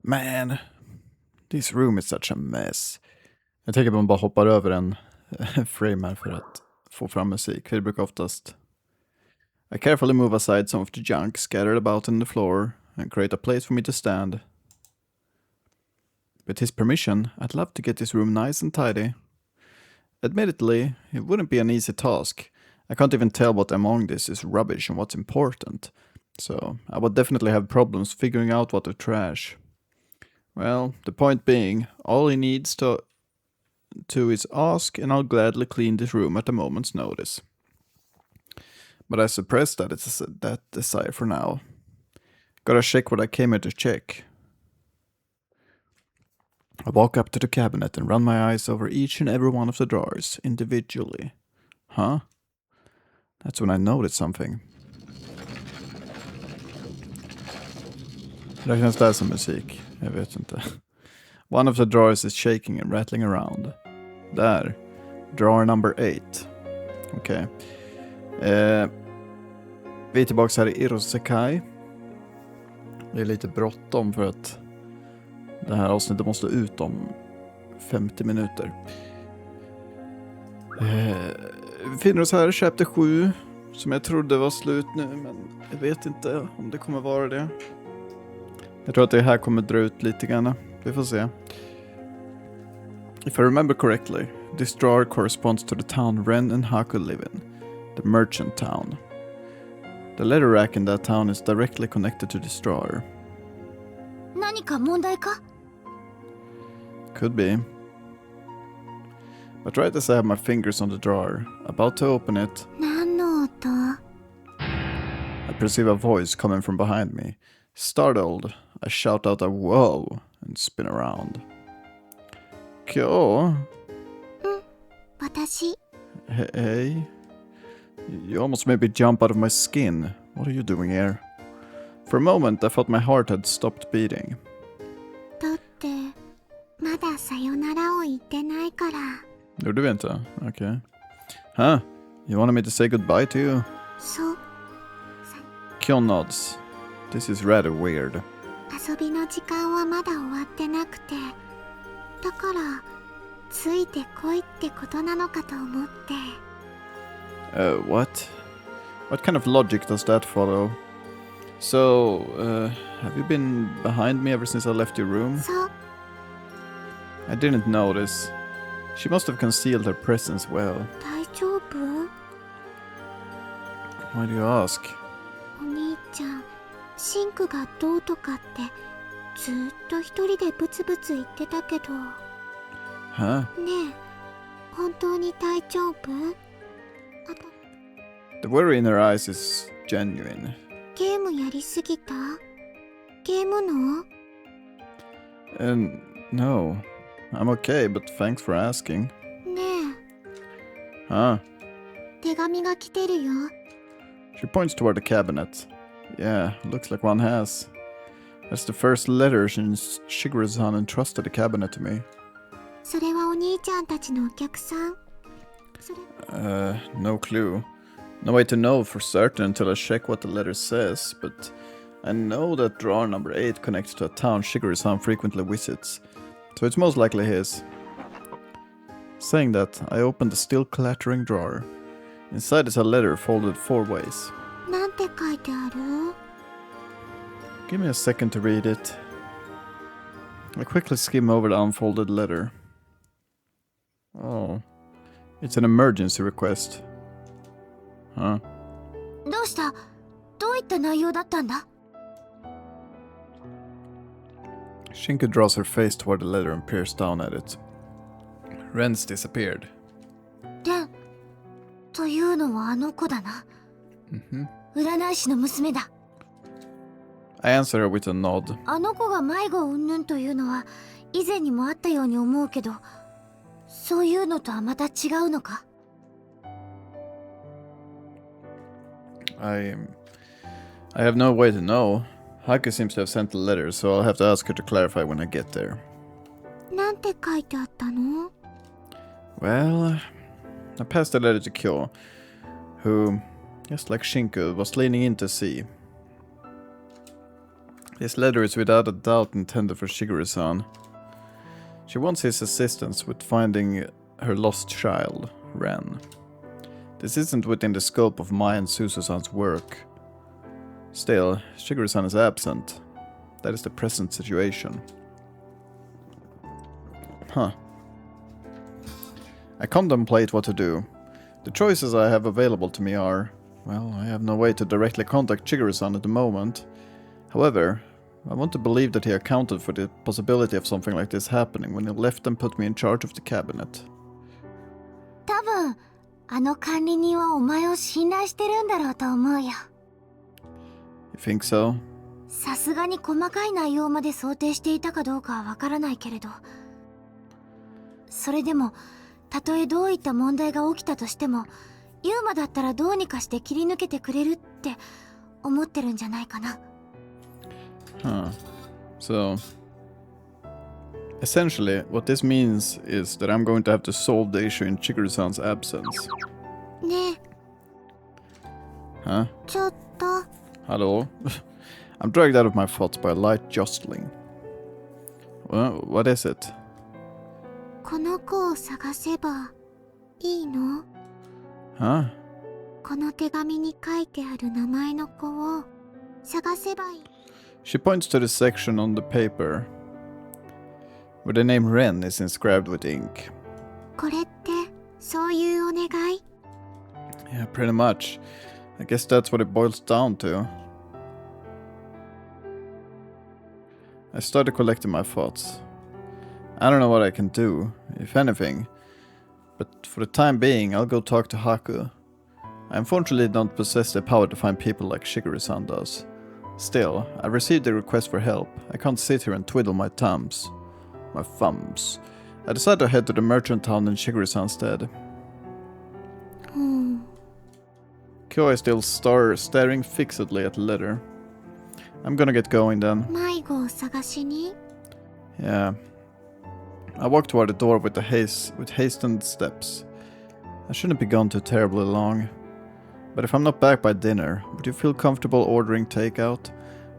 Man, this room is such a mess. Jag tänker att man bara hoppar över en frame här för att få fram musik. För det brukar oftast... I carefully move aside some of the junk scattered about on the floor and create a place for me to stand. With his permission, I'd love to get this room nice and tidy. Admittedly, it wouldn't be an easy task. I can't even tell what among this is rubbish and what's important. So, I would definitely have problems figuring out what to trash. Well, the point being, all he needs to is ask, and I'll gladly clean this room at a moment's notice. But I suppress that desire for now. Gotta check what I came here to check. I walk up to the cabinet and run my eyes over each and every one of the drawers individually. Huh? That's when I noticed something. Räknas det som musik? Jag vet inte. One of the drawers is shaking and rattling around. Där. Drawer number 8. Okej. Vi är tillbaka här i Irosekai. Det är lite bråttom för att det här avsnittet måste ut om 50 minuter. Vi befinner oss här i chapter 7. Som jag trodde var slut nu, men jag vet inte om det kommer vara det. Jag tror att det här kommer dra ut lite grann. Vi får se. If I remember correctly, this drawer corresponds to the town Ren and Haku live in, the merchant town. The letter rack in that town is directly connected to this drawer. 何か問題か? Could be. But right as I have my fingers on the drawer, about to open it, 何の音? I perceive a voice coming from behind me. Startled, I shout out a whoa and spin around. Kyo? 私 Hey? You almost made me jump out of my skin. What are you doing here? For a moment, I thought my heart had stopped beating. だってまださよならを言ってないから。 Gjorde vi inte? Okay. Huh? You wanted me to say goodbye to you? そう Kyo nods. This is rather weird. 遊びの時間はまだ終わってなくて、だからついてこいってことなのかと思って。What? What kind of logic does that follow? So, have you been behind me ever since I left your room? そう I didn't notice. She must have concealed her presence well. 大丈夫? Why do you ask? お兄ちゃん、シンクがどうとかってずっと一人でブツブツ言ってたけど。 Huh? ねえ、本当に大丈夫? The worry in her eyes is genuine. ゲームやりすぎた? ゲームの? No. I'm okay, but thanks for asking. ね Huh? え、手紙が来てるよ。 She points toward the cabinet. Yeah, looks like one has. That's the first letter since Shigeru-san entrusted the cabinet to me. それはお兄ちゃんたちのお客さん? それ No clue. No way to know for certain until I check what the letter says, but I know that drawer number 8 connects to a town Shigeru-san frequently visits, so it's most likely his. Saying that, I opened the still clattering drawer. Inside is a letter folded 4 ways. なんて書いてある? Give me a second to read it. I quickly skim over the unfolded letter. Oh, it's an emergency request. Huh? どうした? どういった内容だったんだ? Shinku draws her face toward the letter and peers down at it. Ren's disappeared. レンというのはあの子だな。占い師の娘だ。 I answer her with a nod. あの子が迷子云々というのは以前にもあったように思うけど、そういうのとはまた違うのか? I have no way to know. Haku seems to have sent the letter, so I'll have to ask her to clarify when I get there. なんて書いてあったの? Well, I passed the letter to Kyo, who, just like Shinku, was leaning in to see. This letter is without a doubt intended for Shigeru-san. She wants his assistance with finding her lost child, Ren. This isn't within the scope of my and Suzu-san's work. Still, Shigeru-san is absent. That is the present situation. Huh. I contemplate what to do. The choices I have available to me are... Well, I have no way to directly contact Shigeru-san at the moment. However, I want to believe that he accounted for the possibility of something like this happening when he left and put me in charge of the cabinet. 多分あの管理人はお前を信頼してるんだろうと思うよ。 You think so? さすがに細かい内容まで想定していたかどうかはわからないけれど、それでもたとえどういった問題が起きたとしても、ユーマだったらどうにかして切り抜けてくれるって思ってるんじゃないかな。 Huh. So, essentially, what this means is that I'm going to have to solve the issue in Shigeru-san's absence. ねえ。 Huh? ちょっと。 Hello? I'm dragged out of my thoughts by a light jostling. Well, what is it? この子を探せばいいの？ Huh? この手紙に書いてある名前の子を探せばいい。 She points to the section on the paper where the name Ren is inscribed with ink. これってそういうお願い？ Yeah, pretty much. I guess that's what it boils down to. I started collecting my thoughts. I don't know what I can do, if anything. But for the time being, I'll go talk to Haku. I unfortunately don't possess the power to find people like Shigeru-san does. Still, I received a request for help. I can't sit here and twiddle my thumbs. My thumbs. I decided to head to the merchant town in Shigeru-san's stead. Kyo is still staring fixedly at the letter. I'm gonna get going then. 迷子を探しに？ Yeah. I walk toward the door with hastened steps. I shouldn't be gone too terribly long. But if I'm not back by dinner, would you feel comfortable ordering takeout?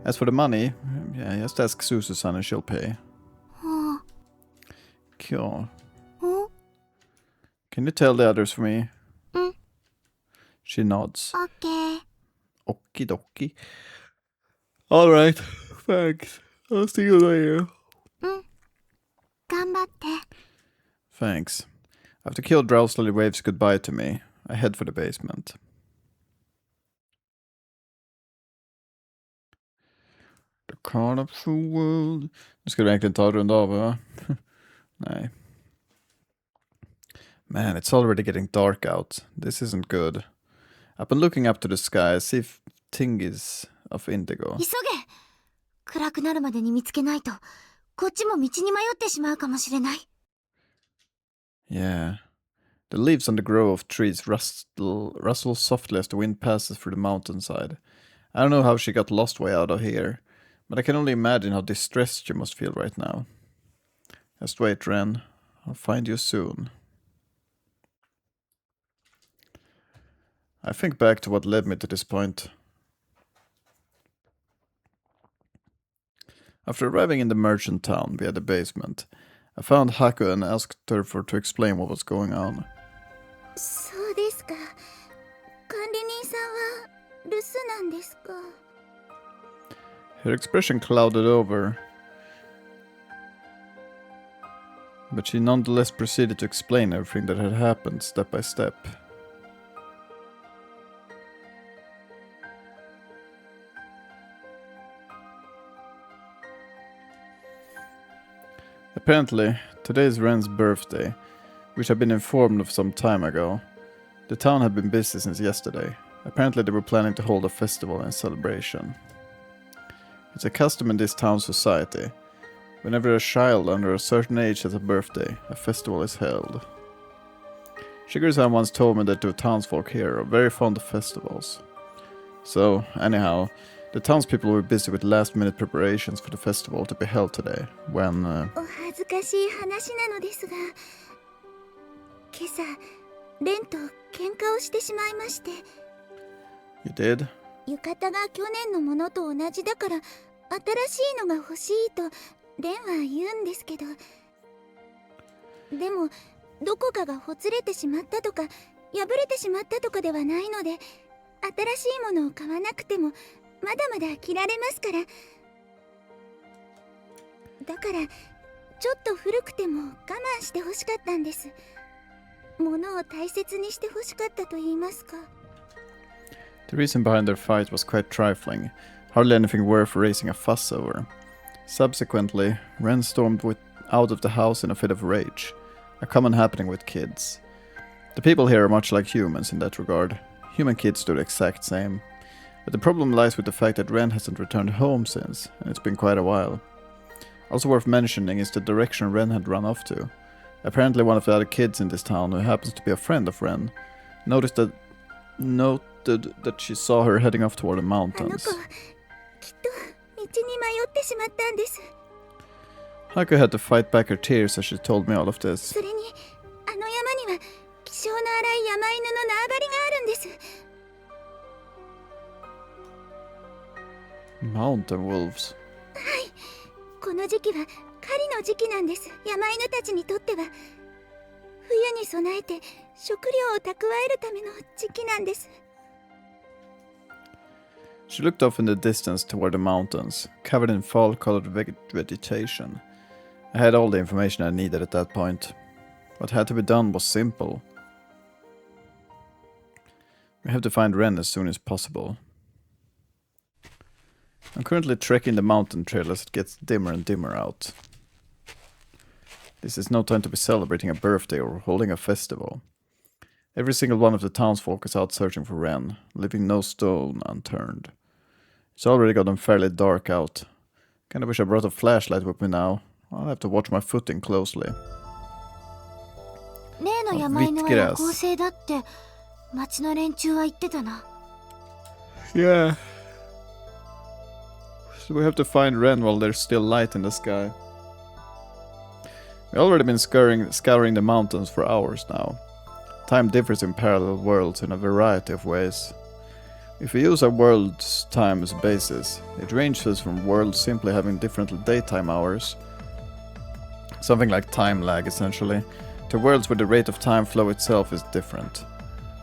As for the money, yeah, just ask Suzu-san and she'll pay. あ Kyo. お Can you tell the others for me? うん。 She nods. オッケー。 Okie dokie. Alright, thanks. I'll see you later. 頑張って。 Thanks. After Kyo drowsily waves goodbye to me, I head for the basement. The colorful world. Nu ska du verkligen ta en runda av, va? Nej. Man, it's already getting dark out. This isn't good. I've been looking up to the sky, see if thingies of indigo. 急げ。暗くなるまでに見つけないと、こっちも道に迷ってしまうかもしれない。 Yeah. The leaves on the grove of trees rustle softly as the wind passes through the mountainside. I don't know how she got lost way out of here, but I can only imagine how distressed she must feel right now. Just wait, Ren. I'll find you soon. I think back to what led me to this point. After arriving in the merchant town via the basement, I found Haku and asked her to explain what was going on. そうですか。管理人さんは留守なんですか。 Her expression clouded over, but she nonetheless proceeded to explain everything that had happened step by step. Apparently, today is Ren's birthday, which had been informed of some time ago. The town had been busy since yesterday. Apparently they were planning to hold a festival and celebration. It's a custom in this town's society. Whenever a child under a certain age has a birthday, a festival is held. Shigeru-san once told me that the townsfolk here are very fond of festivals. So, anyhow, the townspeople were busy with last-minute preparations for the festival to be held today, when... お恥ずかしい話なのですが、今朝、レンと喧嘩をしてしまいまして。 You did? 浴衣が去年のものと同じだから、新しいのが欲しいとレンは言うんですけど、でもどこかがほつれてしまったとか破れてしまったとかではないので、新しいものを買わなくてもまだまだ着られますから。だからちょっと古くても我慢してほしかったんです。物を大切にしてほしかったと言いますか。 The reason behind their fight was quite trifling, hardly anything worth raising a fuss over. Subsequently, Ren stormed out of the house in a fit of rage, a common happening with kids. The people here are much like humans in that regard. Human kids do the exact same. But the problem lies with the fact that Ren hasn't returned home since, and it's been quite a while. Also worth mentioning is the direction Ren had run off to. Apparently one of the other kids in this town, who happens to be a friend of Ren, noted that she saw her heading off toward the mountains. Haku had to fight back her tears as she told me all of this. Mountain wolves. この時期は狩りの時期なんです。山犬たちにとっては冬に備えて食料を蓄えるための時期なんです。 She looked off in the distance toward the mountains, covered in fall-colored vegetation. I had all the information I needed at that point. What had to be done was simple. We have to find Ren as soon as possible. I'm currently trekking the mountain trail as it gets dimmer and dimmer out. This is no time to be celebrating a birthday or holding a festival. Every single one of the townsfolk is out searching for Ren, leaving no stone unturned. It's already gotten fairly dark out. Kinda wish I brought a flashlight with me now. I'll have to watch my footing closely. 例の山犬は夜行性だって町の連中は言ってたな。 Yeah. So we have to find Ren while there's still light in the sky. We've already been scouring the mountains for hours now. Time differs in parallel worlds in a variety of ways. If we use our world's time as a basis, it ranges from worlds simply having different daytime hours, something like time lag essentially, to worlds where the rate of time flow itself is different.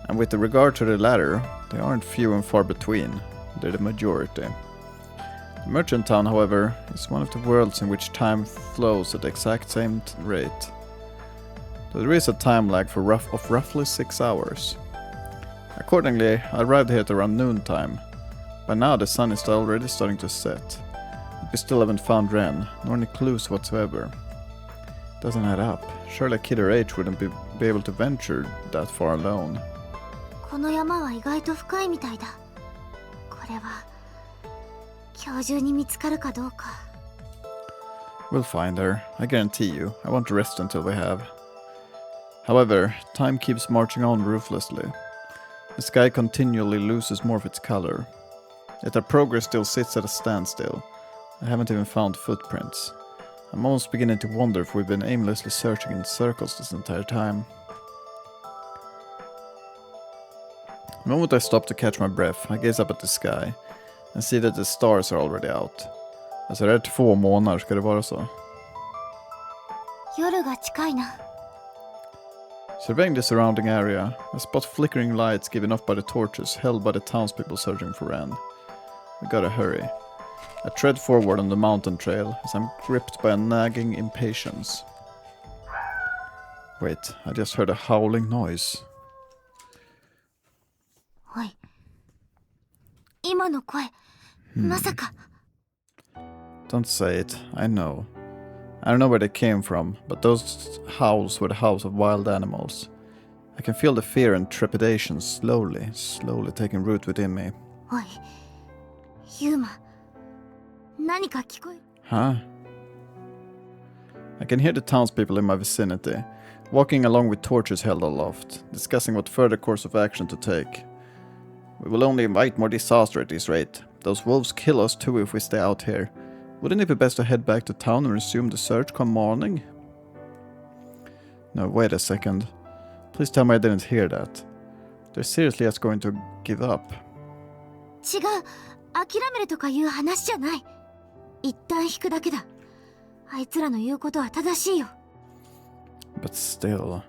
And with regard to the latter, they aren't few and far between, they're the majority. The Merchant Town, however, is one of the worlds in which time flows at the exact same rate. Though there is a time lag of roughly 6 hours. Accordingly, I arrived here at around noontime. By now the sun is already starting to set. But we still haven't found Ren, nor any clues whatsoever. Doesn't add up. Surely a kid her age wouldn't be able to venture that far alone. この山は意外と深いみたいだ。これは今日中に見つかるかどうか。 We'll find her, I guarantee you. I won't rest until we have. However, time keeps marching on ruthlessly. The sky continually loses more of its color. Yet our progress still sits at a standstill. I haven't even found footprints. I'm almost beginning to wonder if we've been aimlessly searching in circles this entire time. The moment I stop to catch my breath, I gaze up at the sky and see that the stars are already out. Alltså det är 2 månader, ska det vara så? 夜が近いな。 Surveying the surrounding area, I spot flickering lights given off by the torches held by the townspeople searching for Ren. We gotta hurry. I tread forward on the mountain trail as I'm gripped by a nagging impatience. Wait, I just heard a howling noise. おい。今の声、まさか。 Don't say it, I know. I don't know where they came from, but those howls were the howls of wild animals. I can feel the fear and trepidation slowly taking root within me. おい、ユーマ、何か聞こえ。 Huh? I can hear the townspeople in my vicinity, walking along with torches held aloft, discussing what further course of action to take. We will only invite more disaster at this rate. Those wolves kill us too if we stay out here. Wouldn't it be best to head back to town and resume the search come morning? No, wait a second. Please tell me I didn't hear that. They're seriously just going to give up. 違う、諦めるとかいう話じゃない。一旦引くだけだ。あいつらの言うことは正しいよ。 But still...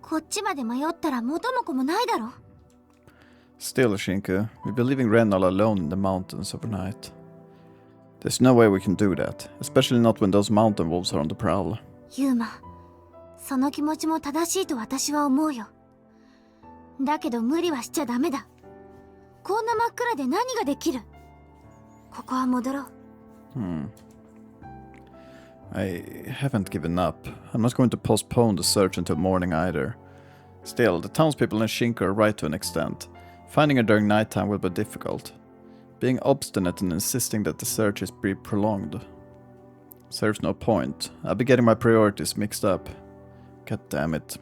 こっちまで迷ったら元も子もないだろ。 Still, Shinku, we'll be leaving Ren all alone in the mountains overnight. There's no way we can do that, especially not when those mountain wolves are on the prowl. ユーマ、その気持ちも正しいと私は思うよ。だけど無理はしちゃダメだ。こんな真っ暗で何ができる。ここは戻ろう。I haven't given up. I'm not going to postpone the search until morning either. Still, the townspeople in Shinku are right to an extent. Finding her during nighttime will be difficult. Being obstinate and insisting that the search is be prolonged serves no point. I'll be getting my priorities mixed up. God damn it.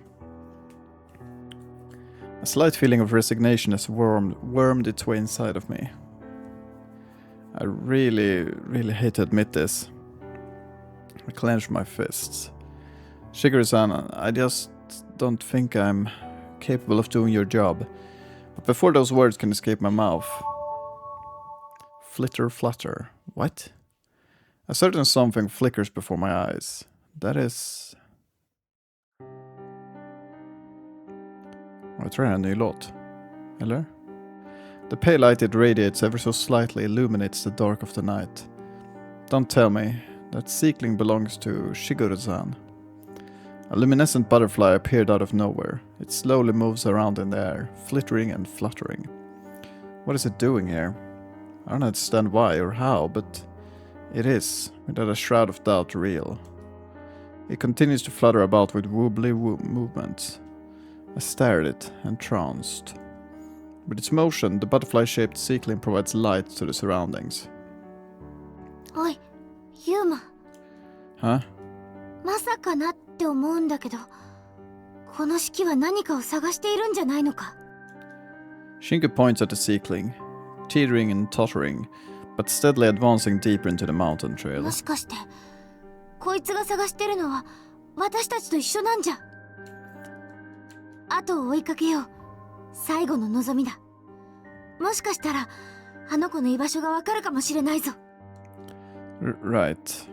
A slight feeling of resignation has wormed its way inside of me. I really hate to admit this. I clench my fists. Shigeru-san, I just don't think I'm capable of doing your job. But before those words can escape my mouth... Flitter flutter. What? A certain something flickers before my eyes. That is... Jag tror det är en ny låt. Eller? The pale light it radiates ever so slightly illuminates the dark of the night. Don't tell me that seekling belongs to Shigeru-san. A luminescent butterfly appeared out of nowhere. It slowly moves around in the air, flittering and fluttering. What is it doing here? I don't understand why or how, but it is, without a shroud of doubt, real. It continues to flutter about with wobbly movements. I stare at it, entranced. With its motion, the butterfly-shaped seekling provides light to the surroundings. Oi, Yuma. Huh? まさかなって思うんだけど、この式は何かを探しているんじゃないのか。Shinku points at the seekling, teetering and tottering, but steadily advancing deeper into the mountain trail. もしかして、こいつが探してるのは私たちと一緒なんじゃ。後を追いかけよう。最後の望みだ。もしかしたら、あの子の居場所がわかるかもしれないぞ。Right.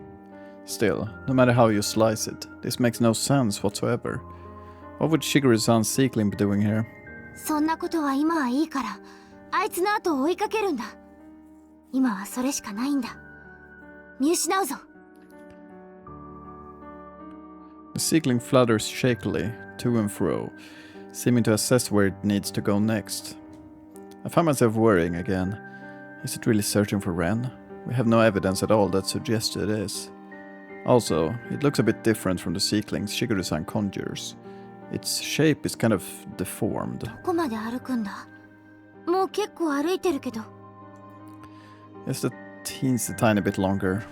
Still, no matter how you slice it, this makes no sense whatsoever. What would Shigeru-san's seekling be doing here? そんなことは今はいいから、あいつの後を追いかけるんだ。今はそれしかないんだ。見失うぞ。The seekling flutters shakily, to and fro, seeming to assess where it needs to go next. I find myself worrying again. Is it really searching for Ren? We have no evidence at all that suggests it is. Also, it looks a bit different from the seeklings Shigeru-san conjures. Its shape is kind of deformed. どこまで歩くんだ。もう結構歩いてるけど。Just a teensy tiny bit longer.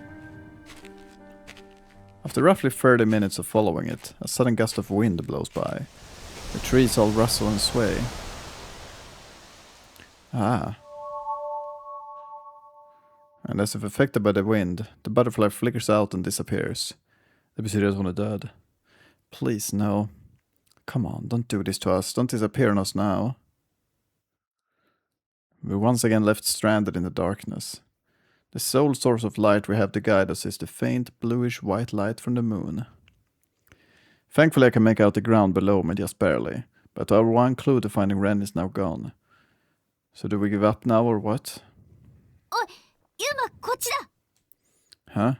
After roughly 30 minutes of following it, a sudden gust of wind blows by. The trees all rustle and sway. Ah. And as if affected by the wind, the butterfly flickers out and disappears. Det betyder att hon är död. Please, no. Come on, don't do this to us. Don't disappear on us now. We're once again left stranded in the darkness. The sole source of light we have to guide us is the faint bluish white light from the moon. Thankfully I can make out the ground below me just barely, but our one clue to finding Ren is now gone. So do we give up now or what? Oi, Yuma, こっちだ。 Huh?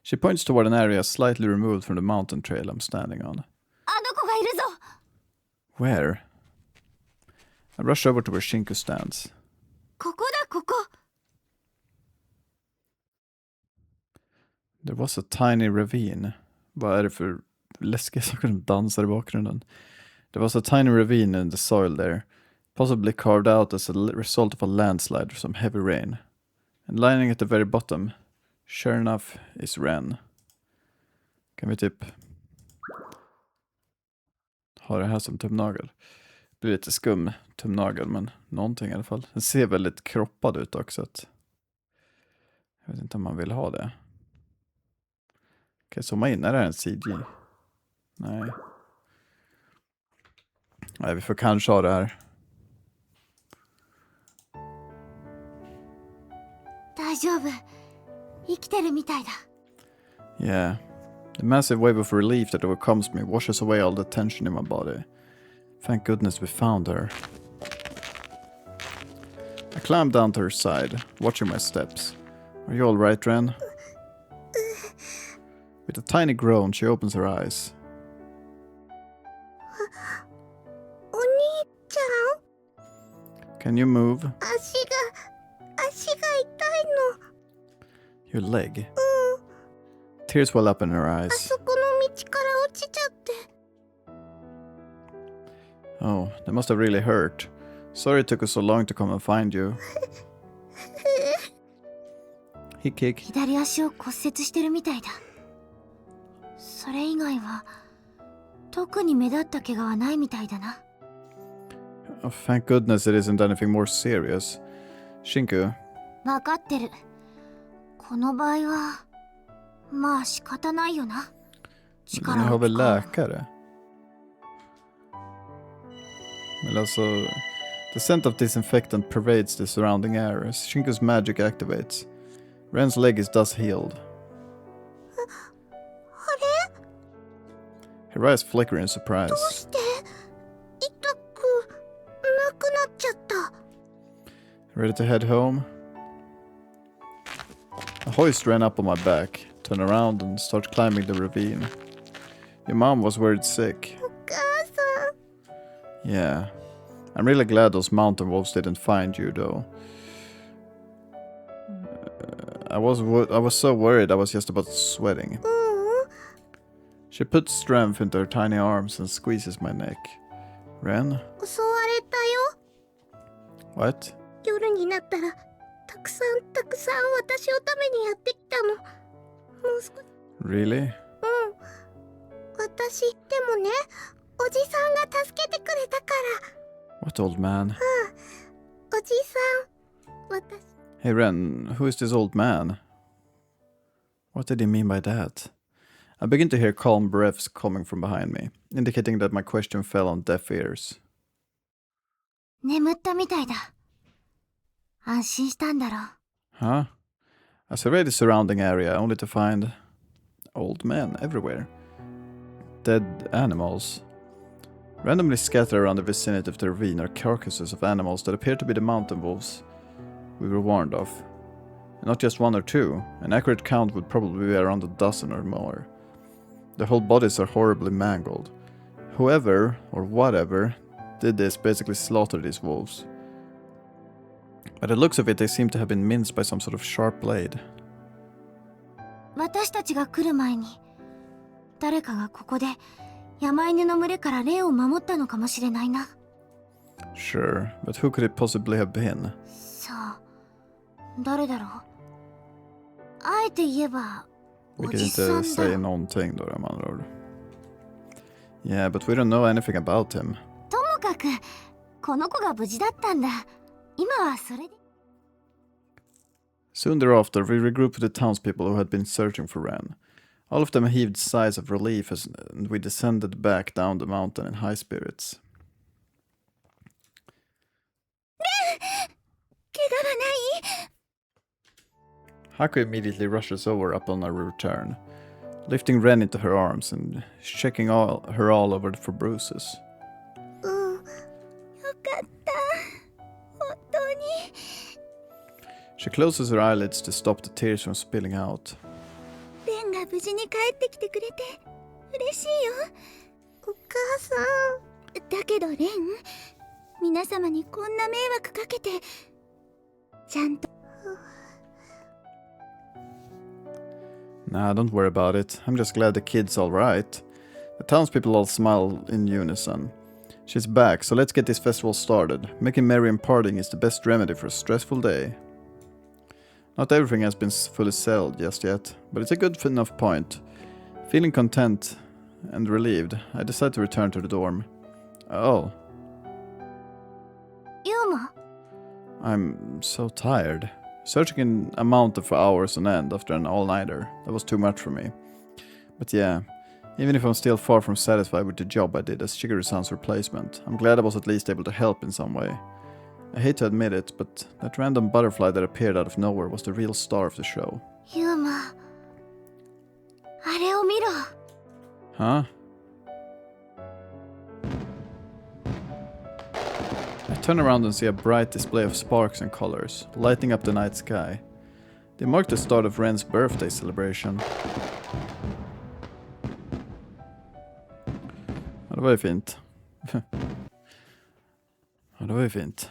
She points toward an area slightly removed from the mountain trail I'm standing on. あの子がいるぞ。 Where? I rush over to where Shinku stands. ここだ、ここ。 There was a tiny ravine. Vad är det för läskiga saker som dansar i bakgrunden? There was a tiny ravine in the soil there, possibly carved out as a result of a landslide or some heavy rain. And lying at the very bottom, sure enough, is Ren. Kan vi typ ha det här som tumnagel? Det blir lite skum tumnagel, men någonting i alla fall. Den ser väldigt kroppad ut också. Jag vet inte om man vill ha det. Kan jag zooma in? Är det här en CG? Nej. Nej, vi får kanske ha det här. 大丈夫。生きてるみたいだ。 Yeah. The massive wave of relief that overcomes me washes away all the tension in my body. Thank goodness we found her. I climb down to her side, watching my steps. Are you alright, Ren? With a tiny groan, she opens her eyes. お兄ちゃん、 Can you move? 足が痛いの。 Your leg. Tears well up in her あ eyes. そこの道から落ちちゃって。 Oh, that must have really hurt. Sorry it took us so long to come and find you. He kicked. 左足を骨折してるみたいだ。それ以外は特に目立った怪我はないみたいだな。 Oh, thank goodness it isn't anything more serious. Shinku, わかってる。この場合はまあ仕方ないよな。 ni 力 har を väl 使う。 läkare? Men alltså, the scent of disinfectant pervades the surrounding air as Shinku's magic activates. Ren's leg is thus healed. あれ？ Her eyes flicker in surprise. どうして痛くなくなっちゃった？ Ready to head home? A hoist ran up on my back, turned around and started climbing the ravine. Your mom was worried sick. お母さん。 Yeah. I'm really glad those mountain wolves didn't find you, though. I was so worried I was just about sweating. ううん。 She puts strength into her tiny arms and squeezes my neck. Ren? 襲われたよ。 What? 夜になったらたくさん私のためにやってきたの。もう少し。 Really? 私でもね、おじさんが助けてくれたから。 What old man? おじさん、私。 Hey Ren, who is this old man? What did he mean by that? I begin to hear calm breaths coming from behind me, indicating that my question fell on deaf ears. 眠ったみたいだ。安心したんだろう。 Huh? I surveyed the surrounding area only to find old men everywhere. Dead animals. Randomly scattered around the vicinity of the ravine are carcasses of animals that appear to be the mountain wolves we were warned of. And not just one or two, an accurate count would probably be around a dozen or more. Their whole bodies are horribly mangled. Whoever, or whatever, did this basically slaughtered these wolves. By the looks of it, they seem to have been minced by some sort of sharp blade. 私たちが来る前に誰かがここで山犬の群れからレイを守ったのかもしれないな。 Sure, but who could it possibly have been? さあ、誰だろう。あえて言えばお We じ can さ inte んだ。 säga någonting då, med andra ord. Yeah, but we don't know anything about him. ともかくこの子が無事だったんだ。今はそれで。 Soon thereafter, we regrouped with the townspeople who had been searching for Ren. All of them heaved sighs of relief and we descended back down the mountain in high spirits. 怪我はない？ Haku immediately rushes over upon our return, lifting Ren into her arms and checking her all over for bruises. うん。よかった。本当に。 She closes her eyelids to stop the tears from spilling out. レンが無事に帰ってきてくれて嬉しいよ。お母さん。だけどレン、皆様にこんな迷惑かけてちゃんと。 Nah, don't worry about it. I'm just glad the kid's alright. The townspeople all smile in unison. She's back, so let's get this festival started. Making merry and partying is the best remedy for a stressful day. Not everything has been fully settled just yet, but it's a good enough point. Feeling content and relieved, I decide to return to the dorm. Oh. ユーマ。 I'm so tired. Searching in a mountain for hours on end after an all-nighter, that was too much for me. But yeah, even if I'm still far from satisfied with the job I did as Shigeru-san's replacement, I'm glad I was at least able to help in some way. I hate to admit it, but that random butterfly that appeared out of nowhere was the real star of the show. ユーマ、あれを見ろ。 Huh? I turn around and see a bright display of sparks and colors, lighting up the night sky. They mark the start of Ren's birthday celebration. Ja, det var ju fint. Ja, det var ju fint.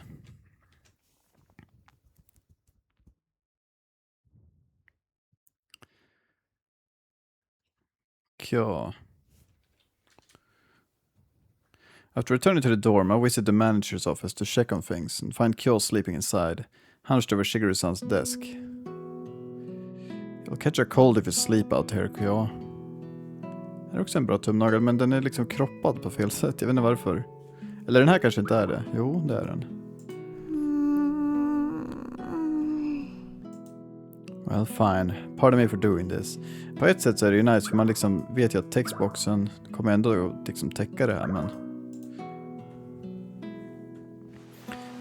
Kja. After returning to the dorm, I visit the manager's office to check on things and find Kyo sleeping inside, hunched over Shigeru-san's desk. You'll catch a cold if you sleep out here, Kyo. Det är också en bra tumnagel, men den är liksom kroppad på fel sätt. Jag vet inte varför. Eller den här kanske inte är det. Jo, det är den. Well, fine. Pardon me for doing this. På ett sätt så är det ju nice, för man liksom vet ju att textboxen kommer ändå att liksom täcka det här, men...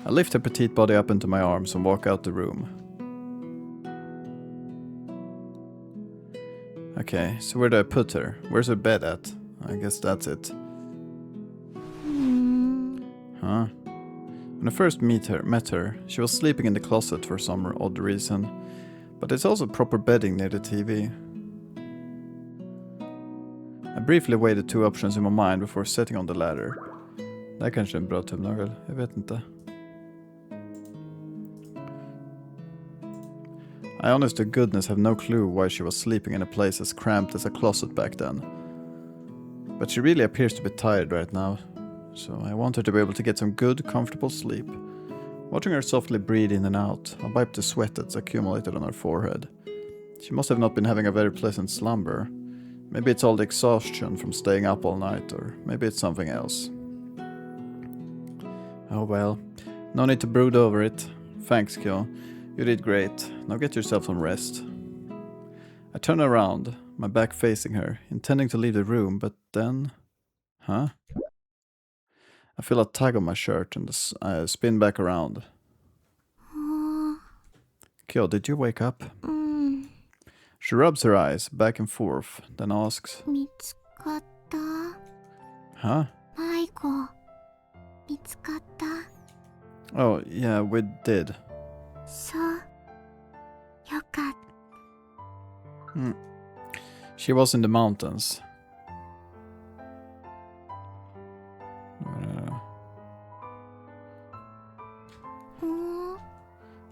I lift her petite body up into my arms and walk out the room. Okay, so where do I put her? Where's her bed at? I guess that's it. Huh? When I first met her, she was sleeping in the closet for some odd reason. But there's also proper bedding near the TV. I briefly weighed the two options in my mind before setting on the ladder. Det här kanske är en bra tumnagel, jag vet inte. I honest to goodness have no clue why she was sleeping in a place as cramped as a closet back then. But she really appears to be tired right now, so I want her to be able to get some good, comfortable sleep. Watching her softly breathe in and out, I wiped the sweat that's accumulated on her forehead. She must have not been having a very pleasant slumber. Maybe it's all the exhaustion from staying up all night, or maybe it's something else. Oh well, no need to brood over it. Thanks, Kyo. You did great. Now get yourself some rest. I turn around, my back facing her, intending to leave the room, but then... Huh? I feel a tug on my shirt and I spin back around. Kyo, did you wake up? She rubs her eyes back and forth, then asks... 見つかった。 Huh? 迷子。見つかった。 Oh, yeah, we did. そう。よかった。She was in the mountains.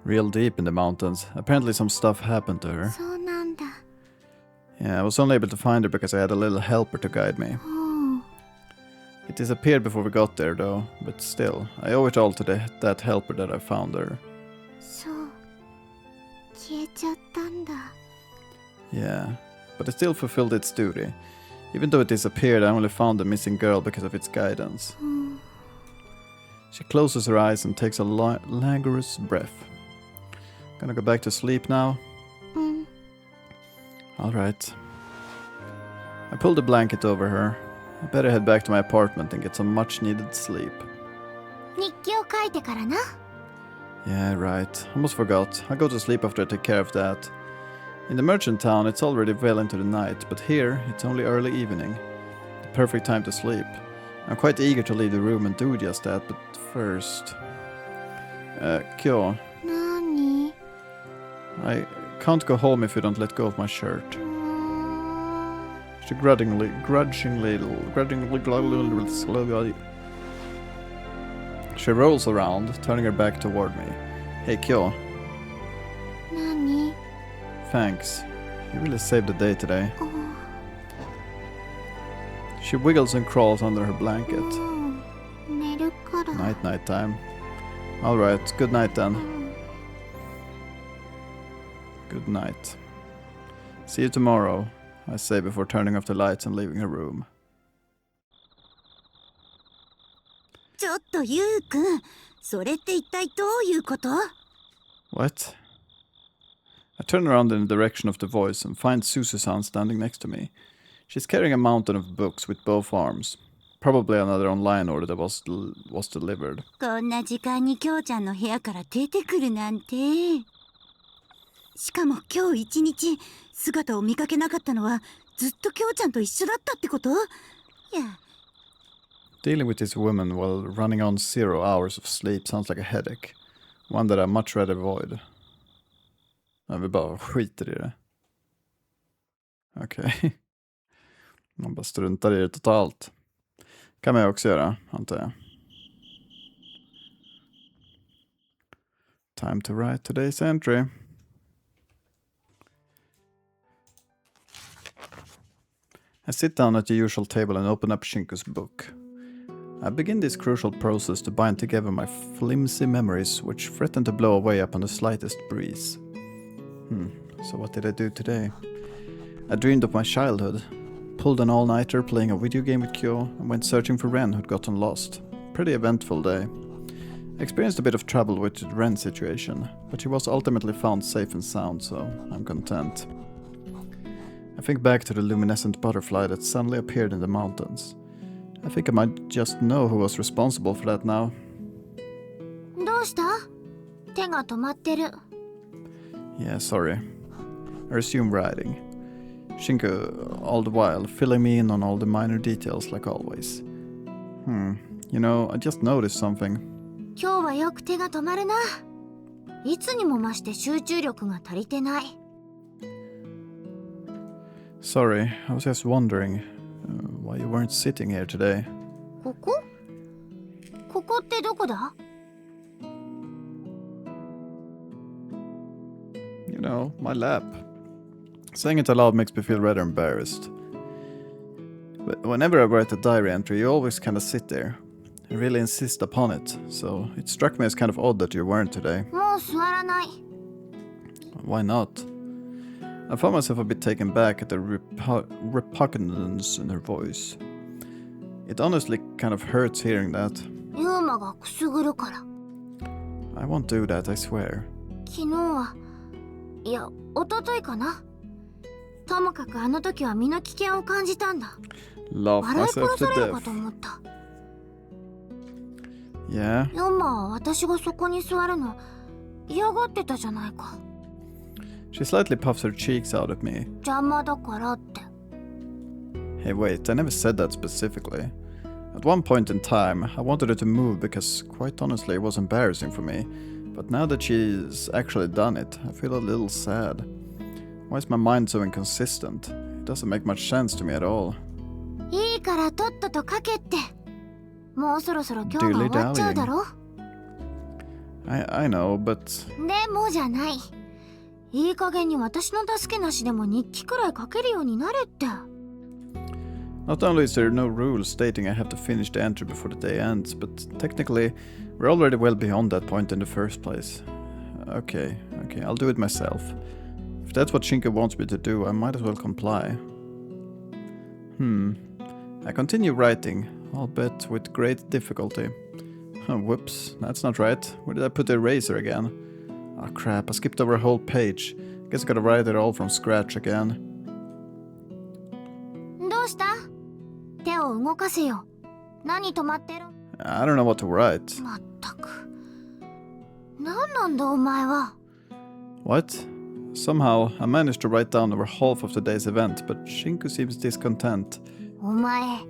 Real deep in the mountains. Apparently some stuff happened to her. そうなんだ。 Yeah, I was only able to find her because I had a little helper to guide me. It disappeared before we got there though, but still, I owe it all to that helper that I found her. そう。消えちゃったんだ。 Yeah, but it still fulfilled its duty. Even though it disappeared, I only found the missing girl because of its guidance. She closes her eyes and takes a languorous breath. Gonna go back to sleep now? Alright. I pulled the blanket over her. I better head back to my apartment and get some much needed sleep. 日記を書いてからな。 Yeah, right. Almost forgot. I'll go to sleep after I take care of that. In the merchant town, it's already well into the night, but here, it's only early evening. The perfect time to sleep. I'm quite eager to leave the room and do just that, but first... Kyo, 何？ I can't go home if you don't let go of my shirt. She grudgingly... She rolls around, turning her back toward me. Hey, Kyo. 何？ Thanks. You really saved the day today. She wiggles and crawls under her blanket. 寝るから。 Night time. Alright, good night then. Good night. See you tomorrow, I say before turning off the lights and leaving her room. ちょっとゆうくん、それって一体どういうこと？ What? I turn around in the direction of the voice and find Suzu-san standing next to me. She's carrying a mountain of books with both arms. Probably another online order that was delivered. こんな時間に京ちゃんの部屋から出てくるなんて。しかも今日一日姿を見かけなかったのはずっと京ちゃんと一緒だったってこと？いや。Dealing with this woman while running on 0 hours of sleep sounds like a headache. One that I much rather avoid. Jag vill bara skiter i det. Okej. Man bara struntar i det totalt. Kan man ju också göra, antar jag. Time to write today's entry. I sit down at the usual table and open up Shinko's book. I begin this crucial process to bind together my flimsy memories which threaten to blow away upon the slightest breeze. So what did I do today? I dreamed of my childhood, pulled an all-nighter playing a video game with Kyo, and went searching for Ren who'd gotten lost. Pretty eventful day. I experienced a bit of trouble with the Ren situation, but she was ultimately found safe and sound, so I'm content. I think back to the luminescent butterfly that suddenly appeared in the mountains. I think I might just know who was responsible for that now. どうした？手が止まってる。Yeah, sorry. I resume writing. Shinko, all the while, filling me in on all the minor details like always. You know, I just noticed something. 今日はよく手が止まるな。いつにも増して集中力が足りてない。Sorry, I was just wondering why you weren't sitting here today. ここ？ここってどこだ？ You know, my lap. Saying it aloud makes me feel rather embarrassed. But whenever I write a diary entry, you always kind of sit there. I really insist upon it, so it struck me as kind of odd that you weren't today. もう座らない。 Why not? I found myself a bit taken back at the repugnance in her voice. It honestly kind of hurts hearing that. ユーマがくすぐるから。 I won't do that, I swear. 昨日は、いや、一昨日かな。ともかくあの時は身の危険を感じたんだ。 Laugh 笑い myself 殺 to される death. かと思った。 Yeah? ユーマは私がそこに座るの嫌がってたじゃないか。 She slightly puffs her cheeks out at me. 邪魔だからって。 Hey, wait, I never said that specifically. At one point in time, I wanted her to move because, quite honestly, it was embarrassing for me. But now that she's actually done it, I feel a little sad. Why is my mind so inconsistent? It doesn't make much sense to me at all. いいからとっとと書けって。もうそろそろ今日が終わっちゃうだろ。 I know, but... でもじゃない。いい加減に私の助けなしでも日記くらい書けるようになれって。 Not only is there no rule stating I have to finish the entry before the day ends, but technically, we're already well beyond that point in the first place. Okay, I'll do it myself. If that's what Shinka wants me to do, I might as well comply. I continue writing, albeit with great difficulty. Oh, whoops, that's not right. Where did I put the eraser again? Oh crap, I skipped over a whole page. Guess I gotta write it all from scratch again. どうした？手を動かせよ。何止まってる？ I don't know what to write. まったく。何なんだお前は。 What? Somehow, I managed to write down over half of today's event, but Shinku seems discontent. お前、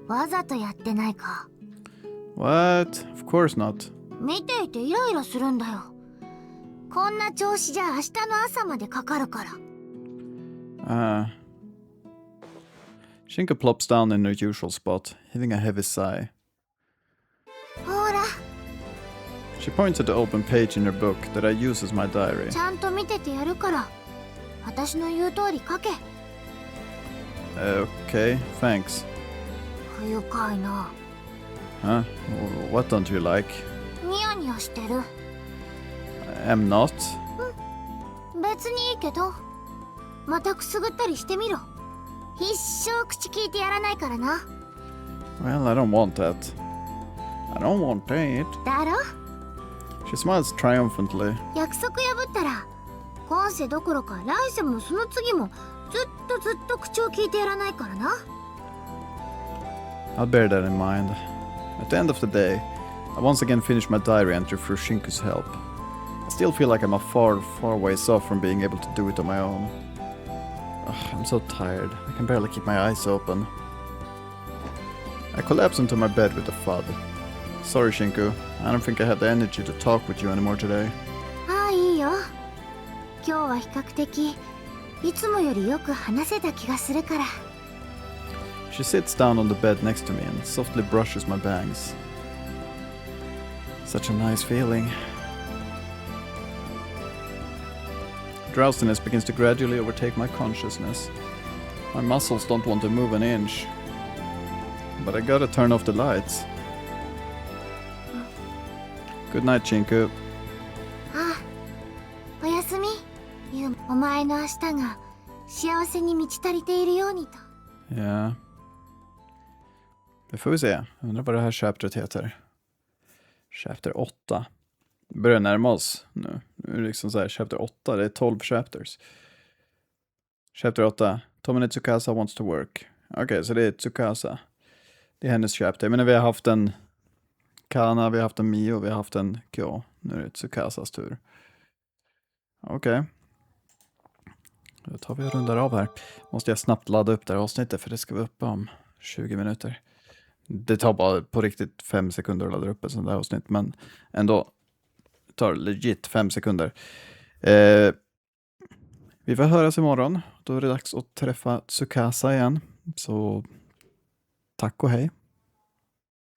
わざとやってないか。 What? Of course not. 見ていてイライラするんだよ。こんな調子じゃ明日の朝までかかるから。Shinka plops down in her usual spot, heaving a heavy sigh. ほら。 She points at the open page in her book that I use as my diary. ちゃんと見ててやるから。私の言う通り書け。 Okay, thanks. 不愉快な。 Huh? What don't you like? ニヤニヤしてる。 I'm not. 別にいいけど。またくすぐったりしてみろ。一生口聞いてやらないからな。 Well, I don't want that. I don't want that. だろ？ She smiles triumphantly. 約束破ったら、今世どころか来世もその次もずっと口を聞いてやらないからな。I'll bear that in mind. At the end of the day, I once again finished my diary entry through Shinku's help. I still feel like I'm a far, far ways off from being able to do it on my own. Ugh, I'm so tired. I can barely keep my eyes open. I collapse into my bed with a thud. Sorry, Shinku. I don't think I had the energy to talk with you anymore today. ああ、いいよ。今日は比較的いつもよりよく話せた気がするから。 She sits down on the bed next to me and softly brushes my bangs. Such a nice feeling. Drowsiness begins to gradually overtake my consciousness. My muscles don't want to move an inch. But I gotta turn off the lights. Good night, Chinku. ああ、おやすみ。お前の明日が幸せに満ち足りているようにと。 Ja. Det får vi se. Jag undrar vad det här chapteret heter. Chapter 8. Vi börjar närma oss nu. Nu är det liksom så här, chapter 8, det är 12 chapters. Chapter 8. Tomine Tsukasa wants to work. Okej, så det är Tsukasa. Det är hennes chapter. Men vi har haft en Kana, vi har haft en Mio, vi har haft en Kyo. Nu är det Tsukasas tur. Okej. Då tar vi och rundar av här. Måste jag snabbt ladda upp det här avsnittet för det ska vara uppe om 20 minuter. Det tar bara på riktigt 5 sekunder att ladda upp ett sånt här avsnitt. Men ändå tar legit 5 sekunder. Vi får höras imorgon. Då är det dags att träffa Tsukasa igen. Så tack och hej.